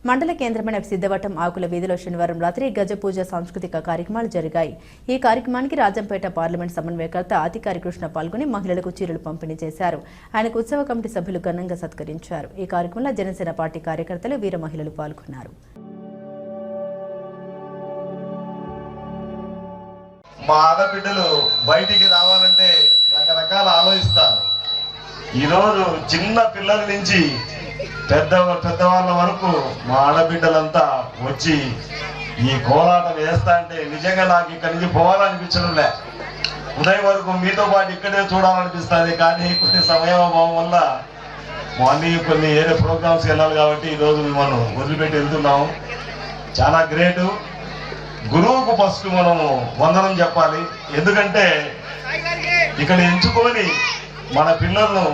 మండల కేంద్రమైన సిద్ధవటం ఆకుల వీధిలో శనివారం రాత్రి గజ పూజ సాంస్కృతిక కార్యక్రమాలు జరిగాయి. ఈ కార్యక్రమానికి రాజంపేట పార్లమెంట్ సమన్వయకర్త అతికారి కృష్ణ పాల్గొని మహిళలకు చీరలు పంపిణీ చేశారు. ఆయనకు ఉత్సవ కమిటీ సభ్యులు ఘనంగా సత్కరించారు. ఈ కార్యక్రమంలో జనసేన పార్టీ కార్యకర్తలు, వీర మహిళలు పాల్గొన్నారు. మా ఆడబిడ్డలు బయటికి రావాలంటే రకరకాల ఆలోచిస్తారు. ఈరోజు చిన్న పిల్లల నుంచి పెద్దవాళ్ళ వరకు మా ఆడబిడ్డలంతా వచ్చి ఈ కోలాటం వేస్తా అంటే నిజంగా నాకు ఇక్కడి నుంచి పోవాలనిపించడం లే. ఉదయం వరకు మీతో పాటు ఇక్కడే చూడాలనిపిస్తుంది. కానీ కొన్ని సమయాభావం వల్ల మార్నింగ్ కొన్ని ఏరే ప్రోగ్రామ్స్కి వెళ్ళాలి కాబట్టి ఈరోజు మిమ్మల్ని వదిలిపెట్టి వెళ్తున్నాము. చాలా గ్రేటు. గురువుకు ఫస్ట్ మనము వందనం చెప్పాలి. ఎందుకంటే ఇక్కడ ఎంచుకొని మన పిల్లలను,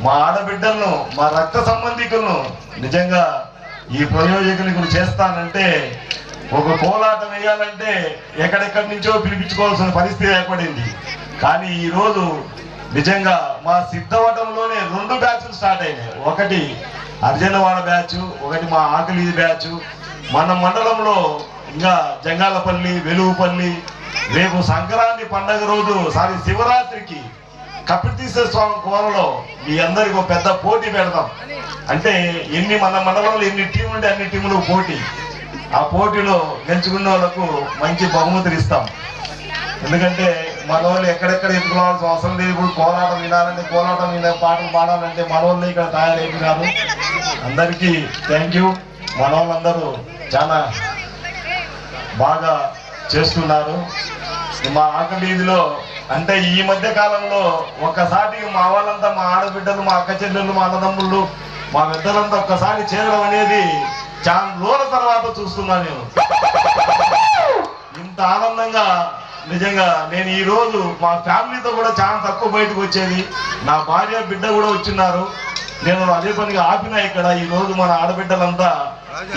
మా ఆడబిడ్డలను, మా రక్త సంబంధికులను నిజంగా ఈ ప్రయోజకులు చేస్తానంటే ఒక కోలాటం వేయాలంటే ఎక్కడెక్కడి నుంచో పిలిపించుకోవాల్సిన పరిస్థితి ఏర్పడింది. కానీ ఈరోజు నిజంగా మా సిద్ధవటంలోనే 2 బ్యాచ్లు స్టార్ట్ అయినాయి. ఒకటి అర్జనవాడ బ్యాచ్, ఒకటి మా ఆకలి బ్యాచ్. మన మండలంలో ఇంకా జంగాలపల్లి, వెలుగుపల్లి, రేపు సంక్రాంతి పండగ రోజు శివరాత్రికి కపితీశ్వర స్వామి కోరలో మీ అందరికి ఒక పెద్ద పోటీ పెడదాం. అంటే మన మండలంలో ఎన్ని టీములు ఉంటే అన్ని టీములు పోటీ. ఆ పోటీలో గెలుచుకున్న వాళ్ళకు మంచి బహుమతులు ఇస్తాం. ఎందుకంటే మన వాళ్ళు ఎక్కడెక్కడ ఎత్తుకోవాల్సిన అవసరం లేదు. ఇప్పుడు కోలాటం వినాలంటే, కోలాటం పాటలు పాడాలంటే మన వాళ్ళు ఇక్కడ తయారైపోయినారు. అందరికీ థ్యాంక్ యూ. మన వాళ్ళందరూ చాలా బాగా చేస్తున్నారు. మా ఆకలి వీధిలో అంటే ఈ మధ్య కాలంలో ఒక్కసారి మా వాళ్ళంతా, మా ఆడబిడ్డలు, మా అక్క చెల్లెళ్ళు, మా అన్నదమ్ముళ్ళు, మా పెద్దలంతా ఒక్కసారి చేరడం అనేది చాలా రోజుల తర్వాత చూస్తున్నాను నేను. ఇంత ఆనందంగా నిజంగా నేను ఈ రోజు మా ఫ్యామిలీతో కూడా చాలా తక్కువ బయటకు వచ్చేది. నా భార్య, బిడ్డ కూడా వచ్చిన్నారు. నేను అదే పనిగా ఆపినా ఇక్కడ. ఈ రోజు మన ఆడబిడ్డలంతా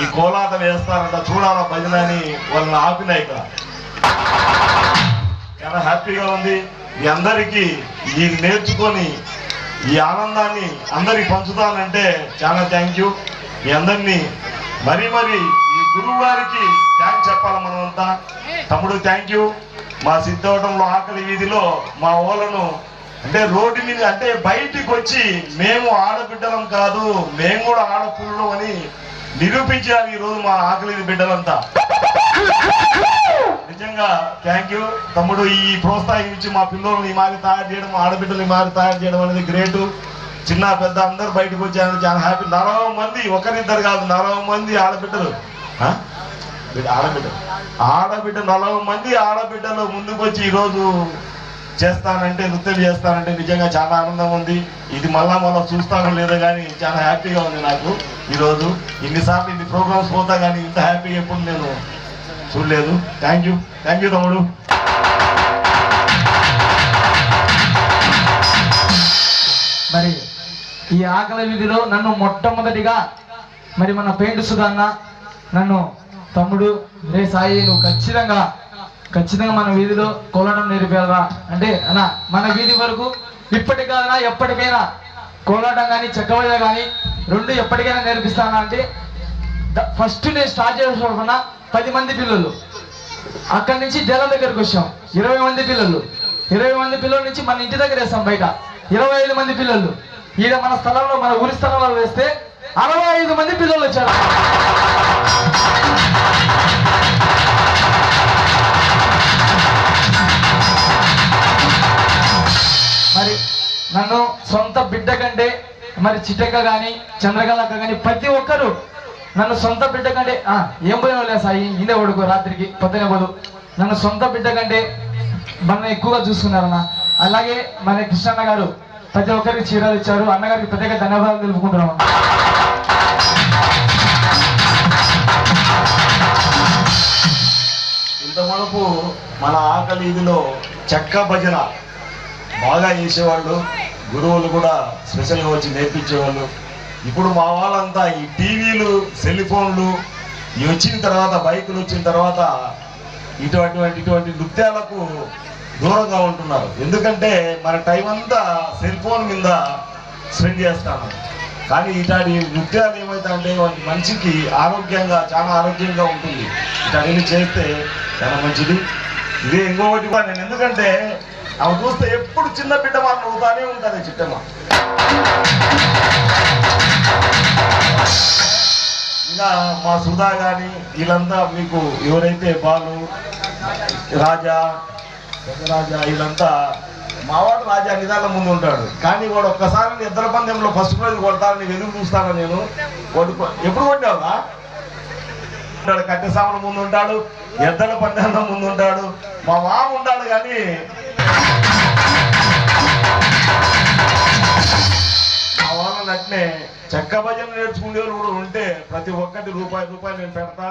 ఈ కోలాటం వేస్తారంట, చూడాల భజన అని వాళ్ళని ఆపినా ఇక్కడ. చాలా హ్యాపీగా ఉంది. మీ అందరికీ ఈ నేర్చుకొని ఈ ఆనందాన్ని అందరికి పంచుతానంటే చాలా థ్యాంక్ యూ. మీ అందరినీ మరీ ఈ గురువు గారికి థ్యాంక్స్ చెప్పాలి మనమంతా. తమ్ముడు థ్యాంక్ యూ. మా సిద్ధవటంలో ఆకలి వీధిలో మా ఊళ్ళను అంటే రోడ్డు మీద అంటే బయటికి వచ్చి మేము ఆడబిడ్డలం కాదు, మేము కూడా ఆడపిల్లలు అని నిరూపించారు ఈరోజు మా ఆకలి బిడ్డలంతా. నిజంగా థ్యాంక్ యూ తమ్ముడు. ఈ ప్రోత్సాహించి మా పిల్లల్ని ఈ మారి తయారు చేయడం, మా ఆడబిడ్డలు ఈ మారి తయారు చేయడం అనేది గ్రేటు. చిన్న పెద్ద అందరు బయటకు వచ్చారు. చాలా హ్యాపీ. 40 మంది, ఒకరిద్దరు కాదు, 40 మంది ఆడబిడ్డలు, ఆడబిడ్డ 40 మంది ఆడబిడ్డలు ముందుకు వచ్చి ఈరోజు చేస్తానంటే, నృత్యం చేస్తానంటే నిజంగా చాలా ఆనందం ఉంది. ఇది మళ్ళా చూస్తానో లేదో కానీ చాలా హ్యాపీగా ఉంది నాకు. ఈరోజు ఇన్నిసార్లు ఇన్ని ప్రోగ్రామ్స్ పోతా కానీ ఇంత హ్యాపీగా ఎప్పుడు నేను చూడలేదు. థ్యాంక్ యూ తమ్ముడు. మరి ఈ ఆకలి వీధిలో నన్ను మొట్టమొదటిగా మరి మన పెయింట్ సుధన్న నన్ను తమ్ముడు రే సాయి, నువ్వు ఖచ్చితంగా మన వీధిలో కోలాటం నేర్పేయాలరా అంటే అన్న, మన వీధి వరకు ఇప్పటికైనా ఎప్పటికైనా కోలాటం కానీ చెక్కబజ కానీ 2 ఎప్పటికైనా నేర్పిస్తానా అంటే ఫస్ట్ నేను స్టార్ట్ చేసుకున్న 10 మంది పిల్లలు. అక్కడి నుంచి జనం దగ్గరకు వచ్చాం 20 మంది పిల్లలు. 20 మంది పిల్లల నుంచి మన ఇంటి దగ్గర వేస్తాం బయట 25 మంది పిల్లలు. ఈడ మన స్థలంలో, మన ఊరి స్థలంలో వేస్తే 65 మంది పిల్లలు వచ్చారు. మరి నన్ను సొంత బిడ్డ కంటే మరి చిట్టక్క కానీ, చంద్రకళక్క కానీ ప్రతి ఒక్కరు నన్ను సొంత బిడ్డ కంటే ఏం పోయినా సాయి ఇదే ఒడుకో రాత్రికి పొద్దునే పోదు, నన్ను సొంత బిడ్డ కంటే మన ఎక్కువగా చూసుకున్నారన్న. అలాగే మన కృష్ణన్న గారు ప్రతి ఒక్కరికి చీరలు ఇచ్చారు. అన్నగారికి ప్రత్యేక ధన్యవాదాలు తెలుపుకుంటున్నాం. ఇంతవరకు మన ఆకలి వీధిలో చెక్క భజన బాగా చేసేవాళ్ళు, గురువులు కూడా స్పెషల్గా వచ్చి నేర్పించేవాళ్ళు. ఇప్పుడు మా వాళ్ళంతా ఈ టీవీలు, సెల్ ఫోన్లు ఇవి వచ్చిన తర్వాత, బైకులు వచ్చిన తర్వాత ఇటువంటి నృత్యాలకు దూరంగా ఉంటున్నారు. ఎందుకంటే మన టైం అంతా సెల్ ఫోన్ మీద స్పెండ్ చేస్తాను. కానీ ఇట్లాంటి నృత్యాలు ఏమవుతాయంటే మనిషికి ఆరోగ్యంగా చాలా ఆరోగ్యంగా ఉంటుంది. ఇట్లాంటివి చేస్తే చాలా మంచిది. ఇదే ఇంకొకటి కూడా నేను ఎందుకంటే అవి చూస్తే ఎప్పుడు చిన్న బిడ్డ వాళ్ళు నవ్వుతానే ఉంటుంది చిట్టమ్మ. ఇంకా మా సుధా కానీ వీళ్ళంతా మీకు ఎవరైతే బాలు రాజా రాజా వీళ్ళంతా మావాడు రాజా నిదానం ముందు ఉంటాడు. కానీ వాడు ఒక్కసారి ఇద్దరు పందెంలో ఫస్ట్ ప్రైజ్ కొడతానని ఎదురు చూస్తాను నేను. ఎప్పుడు కొట్టావురా? కట్టెసాముల ముందు ఉంటాడు, ఎద్దల పందెంలో ముందు ఉంటాడు, మా మామ ఉంటాడు. కానీ మా వాళ్ళని అట్నే చెక్క భజన నేర్చుకునే కూడా ఉంటే ప్రతి ఒక్కటి రూపాయి నేను పెడతా.